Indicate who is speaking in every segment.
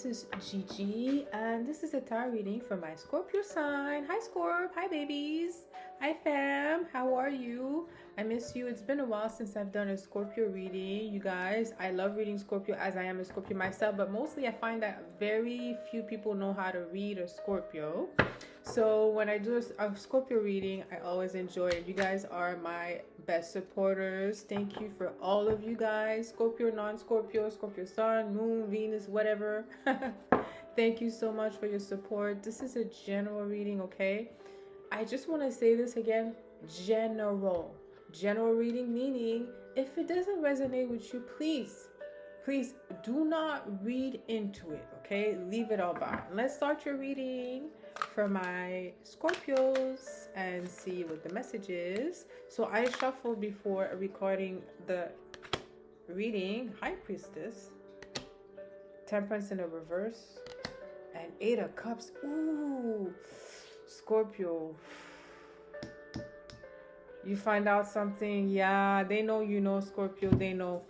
Speaker 1: is Gigi, and this is a tarot reading for my Scorpio sign. Hi, Scorp. Hi, babies. Hi, fam. How are you? I miss you. It's been a while since I've done a Scorpio reading, you guys. I love reading Scorpio as I am a Scorpio myself, but mostly I find that very few people know how to read a Scorpio. So when I do a Scorpio reading, I always enjoy it. You guys are my best supporters. Thank you for all of you guys. Scorpio, non-Scorpio, Scorpio sun, moon, Venus, whatever. Thank you so much for your support. This is a general reading, okay? I just want to say this again. General reading, meaning if it doesn't resonate with you, please do not read into it, okay? Leave it all behind. Let's start your reading for my Scorpios and see what the message is. So I shuffled before recording the reading. High Priestess, Temperance in a reverse, and 8 of Cups. Ooh, Scorpio. You find out something. Yeah, they know you know, Scorpio. They know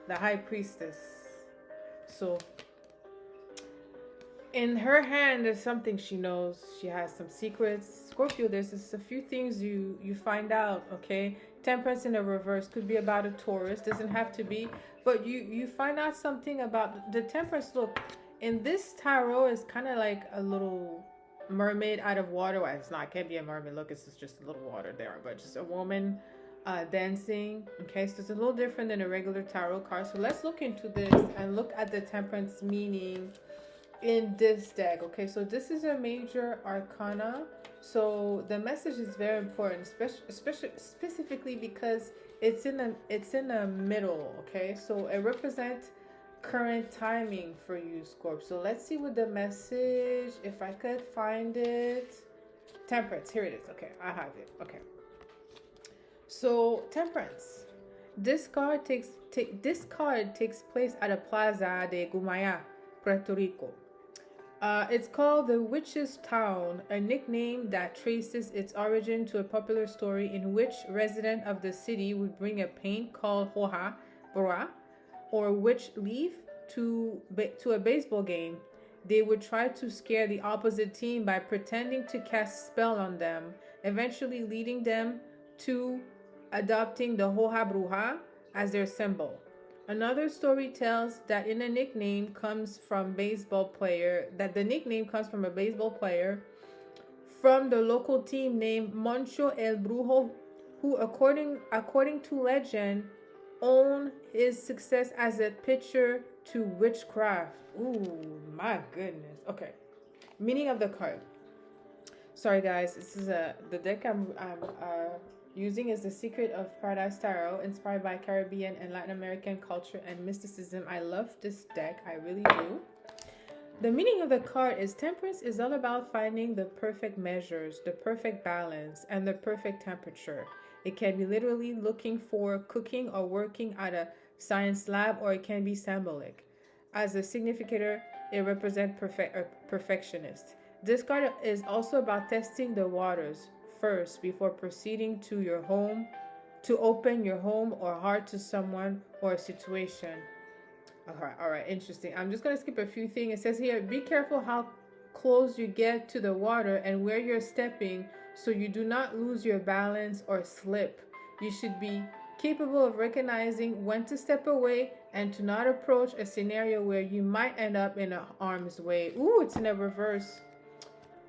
Speaker 1: the High Priestess. So in her hand, there's something she knows. She has some secrets. Scorpio, there's just a few things you find out, okay? Temperance in a reverse could be about a Taurus. Doesn't have to be. But you find out something about the Temperance. Look, in this tarot, is kind of like a little mermaid out of water. Well, it's not. It can't be a mermaid. Look, it's just a little water there. But just a woman dancing. Okay, so it's a little different than a regular tarot card. So let's look into this and look at the Temperance meaning in this deck. Okay, so this is a major arcana, so the message is very important, specifically because it's in the middle. Okay, so it represents current timing for you, Scorp. So let's see what the message, if I could find it. Temperance, here it is. Okay, I have it. Okay, so Temperance, this card takes place at a plaza de Gumaya, Puerto Rico. It's called the Witch's Town, a nickname that traces its origin to a popular story in which residents of the city would bring a paint called hoja, bora, or witch leaf to a baseball game. They would try to scare the opposite team by pretending to cast spell on them, eventually leading them to adopting the hoja bruja as their symbol. Another story tells that the nickname comes from a baseball player from the local team named Moncho el Brujo, who according to legend owed his success as a pitcher to witchcraft. Ooh, my goodness. Okay, meaning of the card. Sorry guys, this is the deck I'm using is The Secret of Paradise Tarot, inspired by Caribbean and Latin American culture and mysticism. I love this deck, I really do. The meaning of the card is Temperance is all about finding the perfect measures, the perfect balance, and the perfect temperature. It can be literally looking for cooking or working at a science lab, or it can be symbolic. As a significator, it represents perfectionist. This card is also about testing the waters first before proceeding to your home, to open your home or heart to someone or a situation. All right, interesting. I'm just going to skip a few things. It says here, be careful how close you get to the water and where you're stepping so you do not lose your balance or slip. You should be capable of recognizing when to step away and to not approach a scenario where you might end up in harm's way. Ooh, it's in a reverse.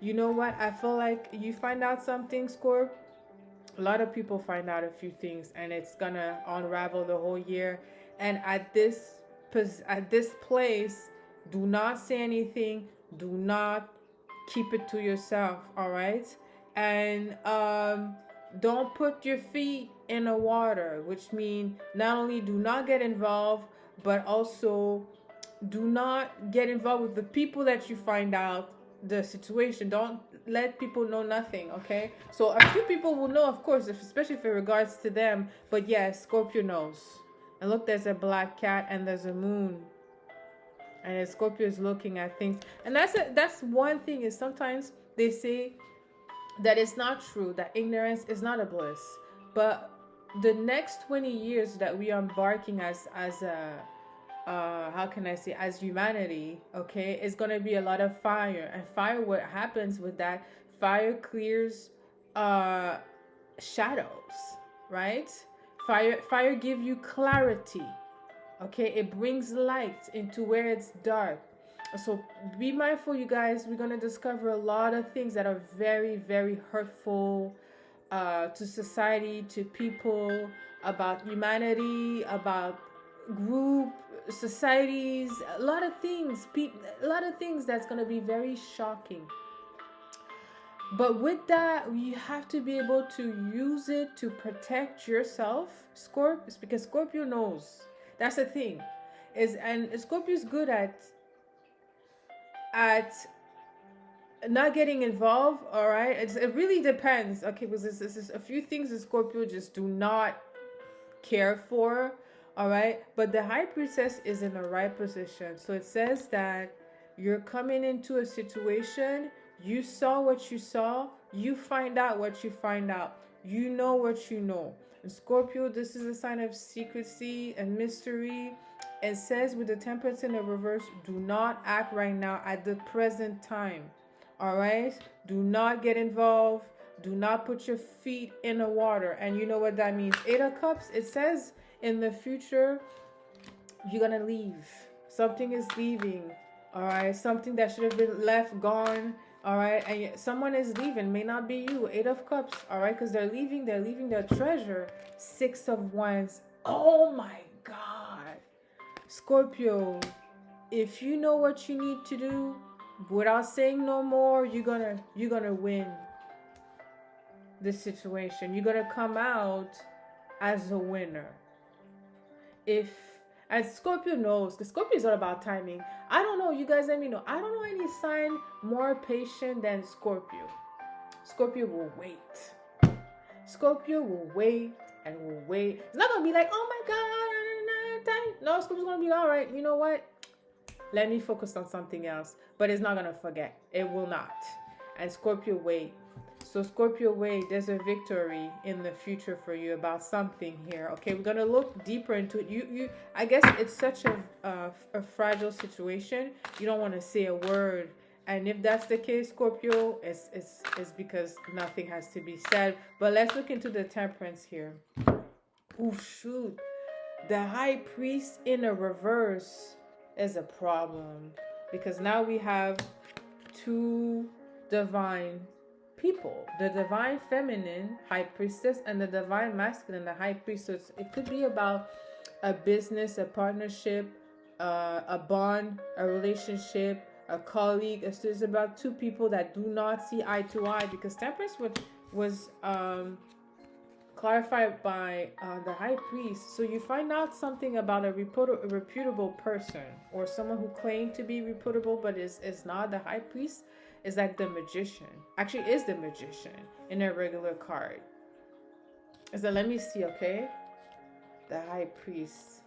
Speaker 1: You know what? I feel like you find out something, Scorp. A lot of people find out a few things, and it's gonna unravel the whole year. And at this place, do not say anything. Do not keep it to yourself. All right, and don't put your feet in the water, which means not only do not get involved, but also do not get involved with the people that you find out the situation. Don't let people know nothing, okay? So a few people will know, of course, especially if it regards to them, but yes, Scorpio knows. And look, there's a black cat and there's a moon, and Scorpio is looking at things. And that's one thing, is sometimes they say that it's not true, that ignorance is not a bliss, but the next 20 years that we are embarking as how can I say, as humanity, okay, it's gonna be a lot of fire. And fire, what happens with that, fire clears shadows, right? Fire give you clarity. Okay, it brings light into where it's dark. So be mindful, you guys. We're gonna discover a lot of things that are very, very hurtful to society, to people, about humanity, about group societies, a lot of things, a lot of things that's gonna be very shocking. But with that, you have to be able to use it to protect yourself, Scorpio, because Scorpio knows. That's the thing, and Scorpio's good at not getting involved. All right, it really depends. Okay, because this is a few things that Scorpio just do not care for. All right, but the High Priestess is in the right position. So it says that you're coming into a situation. You saw what you saw. You find out what you find out. You know what you know. And Scorpio, this is a sign of secrecy and mystery. It says with the Temperance in the reverse, do not act right now at the present time. All right? Do not get involved. Do not put your feet in the water. And you know what that means. 8 of Cups, it says in the future, you're going to leave. Something is leaving. All right? Something that should have been left, gone. All right? And someone is leaving. May not be you. 8 of Cups. All right? Because they're leaving their treasure. 6 of Wands. Oh my God. Scorpio, if you know what you need to do, without saying no more, you're gonna win this situation. You're gonna come out as a winner. And Scorpio knows, because Scorpio is all about timing. I don't know, you guys let me know. I don't know any sign more patient than Scorpio. Scorpio will wait. Scorpio will wait and will wait. It's not gonna be like, oh my God, no, Scorpio's gonna be all right. You know what? Let me focus on something else. But it's not gonna forget. It will not. And Scorpio wait. So Scorpio wait. There's a victory in the future for you about something here. Okay, we're gonna look deeper into it. You. I guess it's such a fragile situation. You don't want to say a word. And if that's the case, Scorpio, it's because nothing has to be said. But let's look into the Temperance here. Oh shoot, the High Priest in a reverse is a problem, because now we have 2 divine people, the divine feminine High Priestess and the divine masculine, the High Priest. So it could be about a business, a partnership, a bond, a relationship, a colleague. It's about 2 people that do not see eye to eye, because Temperance was clarified by the High Priest. So you find out something about a reputable person, or someone who claimed to be reputable but is not. The High Priest is like the magician. Actually is the magician in a regular card. So let me see, okay? The High Priest.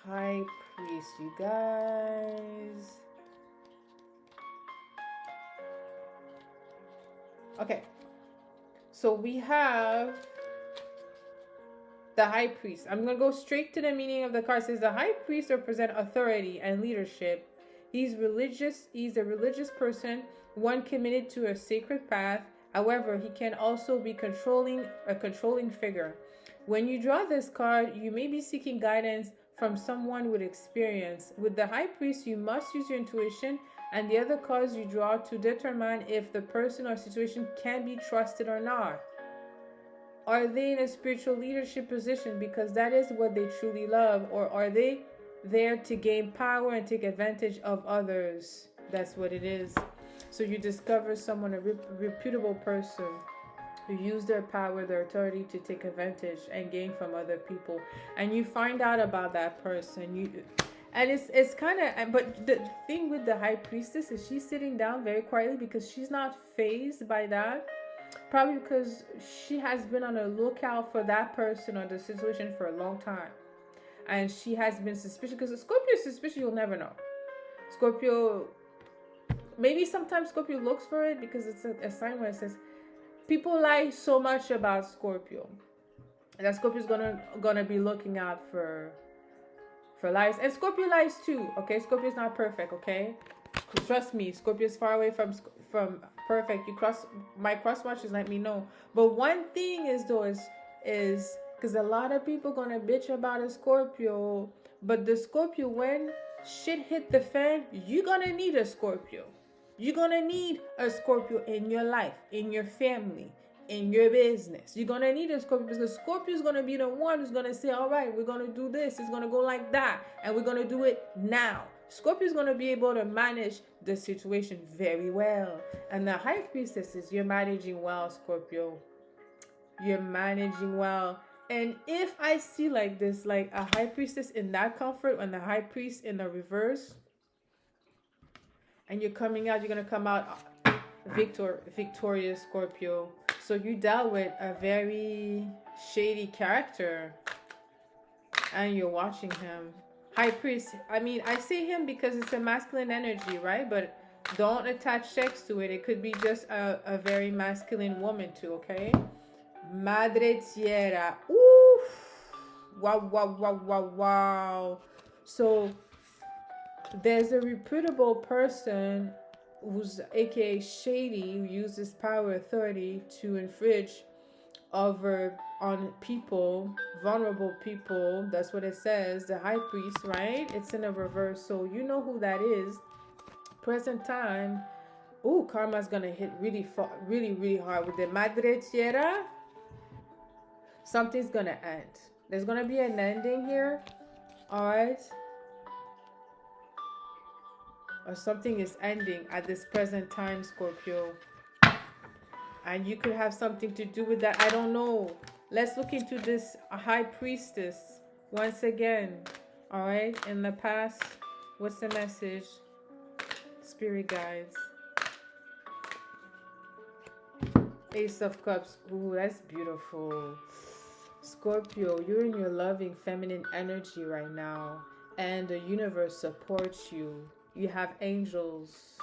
Speaker 1: High Priest, you guys. Okay. So we have the High Priest. I'm going to go straight to the meaning of the card. It says the High Priest represents authority and leadership. He's religious. He's a religious person, one committed to a sacred path. However, he can also be a controlling figure. When you draw this card, you may be seeking guidance from someone with experience. With the High Priest, you must use your intuition and the other cards you draw to determine if the person or situation can be trusted or not. Are they in a spiritual leadership position because that is what they truly love, or are they there to gain power and take advantage of others? That's what it is. So you discover someone, a reputable person, who use their power, their authority to take advantage and gain from other people, and you find out about that person. And it's kind of, but the thing with the High Priestess is she's sitting down very quietly, because she's not fazed by that. Probably because she has been on the lookout for that person or the situation for a long time. And she has been suspicious, because Scorpio is suspicious, you'll never know. Scorpio, maybe sometimes Scorpio looks for it, because it's a sign where it says, people lie so much about Scorpio that Scorpio's gonna be looking out for for lies. And Scorpio lies too, okay? Scorpio's not perfect, okay? Trust me, Scorpio's far away from perfect. You cross my cross watchers, let me know. But one thing is though is because a lot of people gonna bitch about a Scorpio, but the Scorpio, when shit hit the fan, you're gonna need a Scorpio. You're gonna need a Scorpio in your life, in your family, in your business. You're gonna need a Scorpio because Scorpio is gonna be the one who's gonna say, all right, we're gonna do this, it's gonna go like that, and we're gonna do it now. Scorpio is gonna be able to manage the situation very well. And the High Priestess is, you're managing well, Scorpio. You're managing well. And if I see like this, like a High Priestess in that comfort and the High Priest in the reverse, and you're coming out, you're gonna come out victorious, Scorpio. So you dealt with a very shady character, and you're watching him. High Priest, I mean, I say him because it's a masculine energy, right? But don't attach sex to it. It could be just a very masculine woman too, okay? Madre Tierra. Oof. Wow, wow, wow, wow, wow. So there's a reputable person who's aka shady, who uses power authority to infringe over on people, vulnerable people. That's what it says, the High Priest, right? It's in a reverse, so you know who that is. Present time. Ooh, karma's gonna hit really really hard with the Madre Tierra. Something's gonna end. There's gonna be an ending here, all right? Or something is ending at this present time, Scorpio. And you could have something to do with that. I don't know. Let's look into this High Priestess once again. All right. In the past, what's the message? Spirit guides. Ace of Cups. Ooh, that's beautiful. Scorpio, you're in your loving feminine energy right now. And the universe supports you. You have angels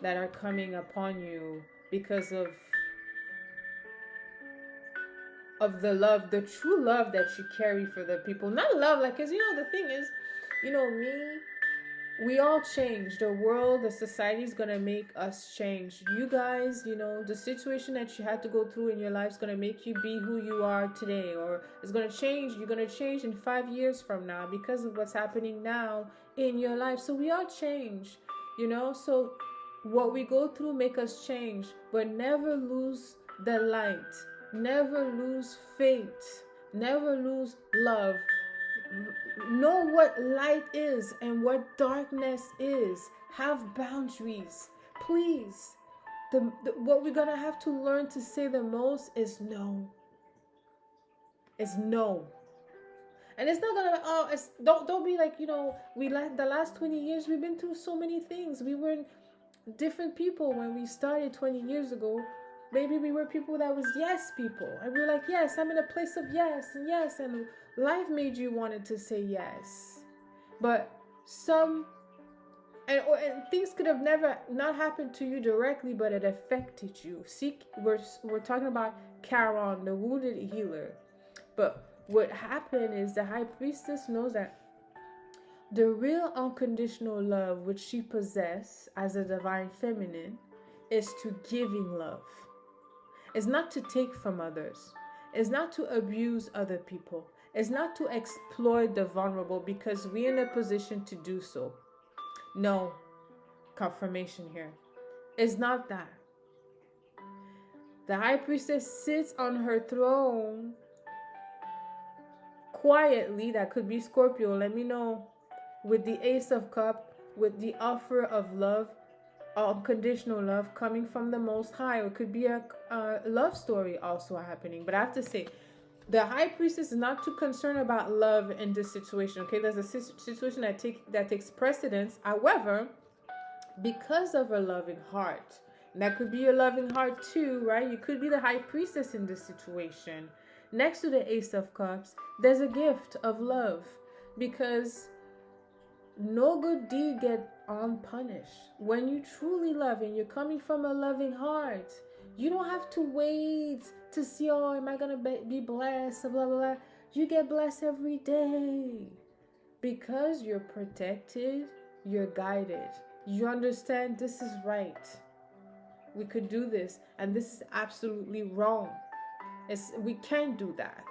Speaker 1: that are coming upon you because of the love, the true love that you carry for the people. Not love, like, because, you know, the thing is, you know, we all change. The world, the society is going to make us change. You guys, you know, the situation that you had to go through in your life is going to make you be who you are today. Or it's going to change. You're going to change in 5 years from now because of what's happening now in your life. So we all change, you know. So what we go through make us change. But never lose the light. Never lose faith. Never lose love. Know what light is and what darkness is. Have boundaries, please. What we're gonna have to learn to say the most is no. Is no. And it's not gonna don't be like, you know, the last 20 years we've been through so many things. We were different people when we started 20 years ago. Maybe we were people that was yes people. And we were like, yes, I'm in a place of yes and yes. And life made you wanted to say yes. But and things could have never not happened to you directly, but it affected you. See, we're talking about Charon, the wounded healer. But what happened is the High Priestess knows that the real unconditional love which she possesses as a divine feminine is to giving love. It's not to take from others. It's not to abuse other people. It's not to exploit the vulnerable because we're in a position to do so. No, confirmation here. It's not that. The High Priestess sits on her throne quietly. That could be Scorpio. Let me know. With the Ace of Cups, with the offer of love, unconditional love coming from the Most High. It could be a love story also happening. But I have to say, the High Priestess is not too concerned about love in this situation. Okay, there's a situation that takes precedence. However, because of her loving heart, and that could be your loving heart too, right? You could be the High Priestess in this situation. Next to the Ace of Cups, there's a gift of love, because no good deed get unpunished. When you truly love and you're coming from a loving heart, you don't have to wait to see, oh, am I gonna be blessed, blah blah blah. You get blessed every day because you're protected, you're guided. You understand this is right. We could do this, and this is absolutely wrong. We can't do that.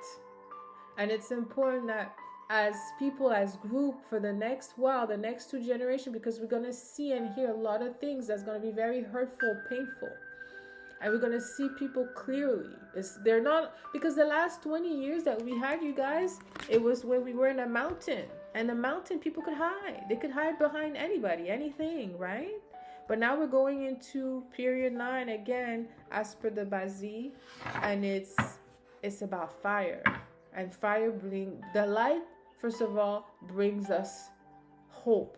Speaker 1: And it's important that as people, as group, for the next while, the next 2 generations, because we're going to see and hear a lot of things that's going to be very hurtful, painful. And we're going to see people clearly. They're not, because the last 20 years that we had, you guys, it was when we were in a mountain. And the mountain, people could hide. They could hide behind anybody, anything, right? But now we're going into period 9 again, as per the Bazi. And it's about fire. And fire brings the light, first of all, brings us hope.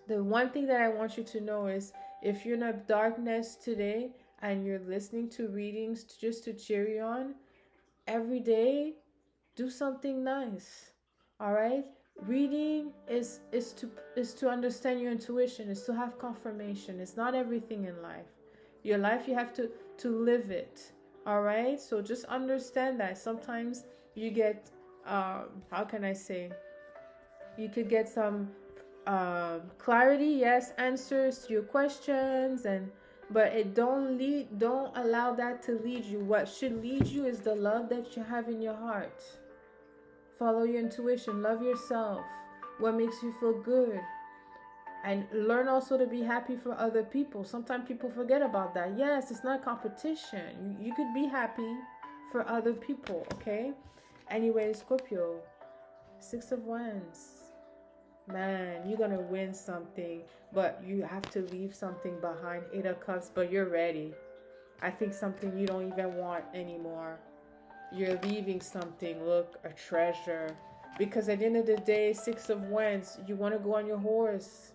Speaker 1: The one thing that I want you to know is, if you're in a darkness today and you're listening to readings just to cheer you on, every day, do something nice. All right? Reading is to understand your intuition, is to have confirmation. It's not everything in life. Your life, you have to live it. All right? So just understand that sometimes you get, how can I say? You could get some clarity, yes, answers to your questions, but it don't allow that to lead you. What should lead you is the love that you have in your heart. Follow your intuition, love yourself, what makes you feel good, and learn also to be happy for other people. Sometimes people forget about that. Yes, it's not competition. You could be happy for other people, okay? Anyway, Scorpio, 6 of Wands. Man, you're gonna win something, but you have to leave something behind. 8 of Cups, but you're ready. I think something you don't even want anymore. You're leaving something, look, a treasure. Because at the end of the day, 6 of Wands, you want to go on your horse.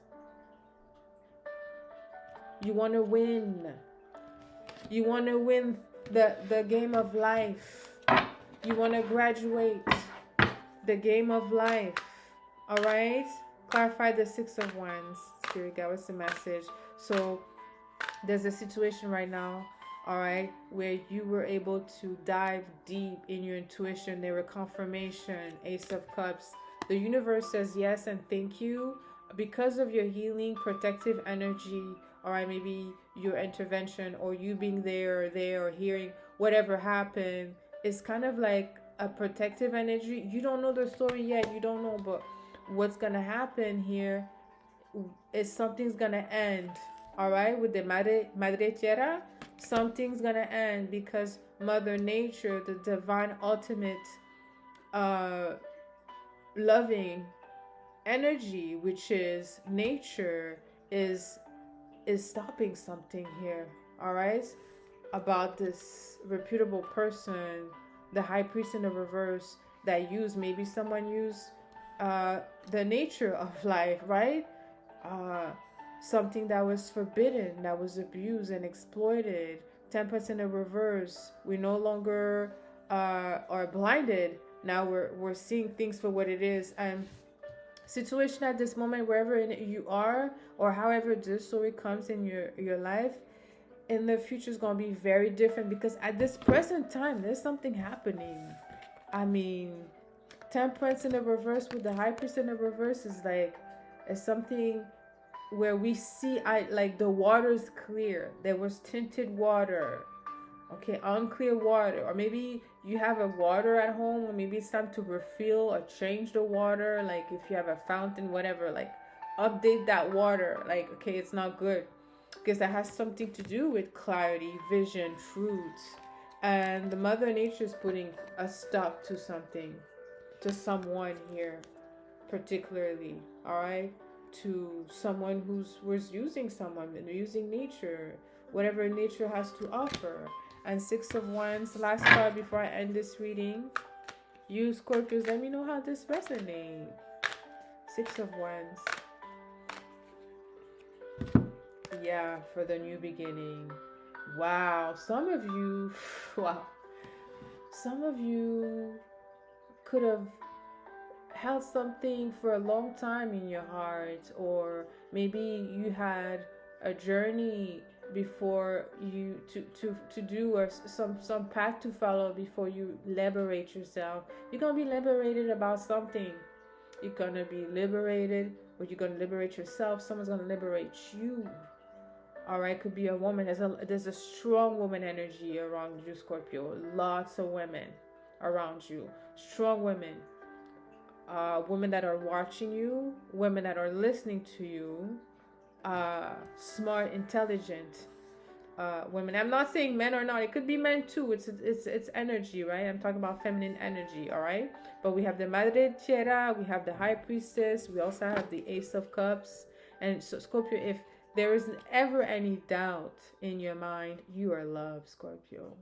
Speaker 1: You want to win. You want to win the game of life. You want to graduate the game of life. All right? Clarify the 6 of Wands. Spirit guide, what's the message? So there's a situation right now, all right, where you were able to dive deep in your intuition. There were confirmation, Ace of Cups. The universe says yes and thank you because of your healing, protective energy, all right, maybe your intervention or you being there or hearing whatever happened. It's kind of like a protective energy. You don't know the story yet. You don't know, but what's going to happen here is something's going to end. All right, with the Madre Tierra, something's going to end because Mother Nature, the divine ultimate loving energy, which is nature, is stopping something here. All right, about this reputable person, the High Priest in the reverse, that maybe someone used the nature of life, right? Something that was forbidden, that was abused and exploited. Temperance in the reverse. We no longer are blinded. Now we're seeing things for what it is. And situation at this moment, wherever you are, or however this story comes in your life, in the future is going to be very different, because at this present time, there's something happening. I mean, Temperance in the reverse with the High Priest in the reverse is something where we see like the water is clear. There was tinted water, okay, unclear water, or maybe you have a water at home, or maybe it's time to refill or change the water. Like if you have a fountain, whatever, like update that water. Like, okay, it's not good, because that has something to do with clarity, vision, truth, and the Mother Nature is putting a stop to something, to someone here, particularly, all right, to someone who's using someone and using nature, whatever nature has to offer. And 6 of Wands, last card before I end this reading. You Scorpios, let me know how this resonates. 6 of Wands. Yeah, for the new beginning. Wow, some of you, wow, some of you could have held something for a long time in your heart, or maybe you had a journey before you to do, or some path to follow before you liberate yourself. You're gonna be liberated about something. You're gonna be liberated, or you're gonna liberate yourself. Someone's gonna liberate you. All right, could be a woman. There's a strong woman energy around you, Scorpio. Lots of women around you. Strong women. Women that are watching you, women that are listening to you, smart, intelligent women. I'm not saying men or not. It could be men too. It's energy, right? I'm talking about feminine energy, all right? But we have the Madre Tierra, we have the High Priestess, we also have the Ace of Cups. And so, Scorpio, if there isn't ever any doubt in your mind, you are loved, Scorpio.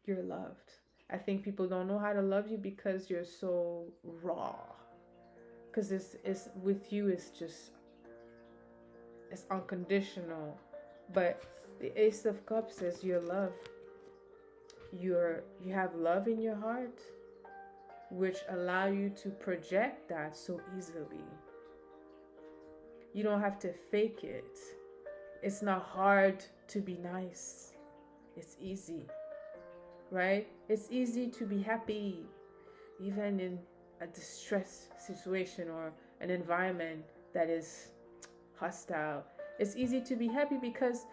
Speaker 1: You're loved. I think people don't know how to love you because you're so raw. Because it's with you, it's unconditional. But the Ace of Cups says you're loved. You have love in your heart, which allow you to project that so easily. You don't have to fake it. It's not hard to be nice. It's easy, right? It's easy to be happy, even in a distress situation or an environment that is hostile. It's easy to be happy because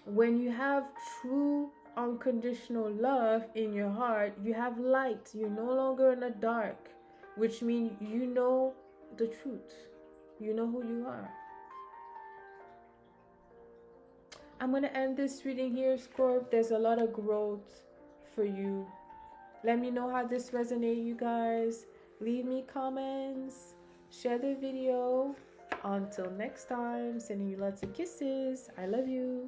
Speaker 1: when you have true unconditional love in your heart, you have light. You're no longer in the dark, which means you know the truth. You know who you are. I'm going to end this reading here, Scorp. There's a lot of growth for you. Let me know how this resonates, you guys. Leave me comments. Share the video. Until next time, sending you lots of kisses. I love you.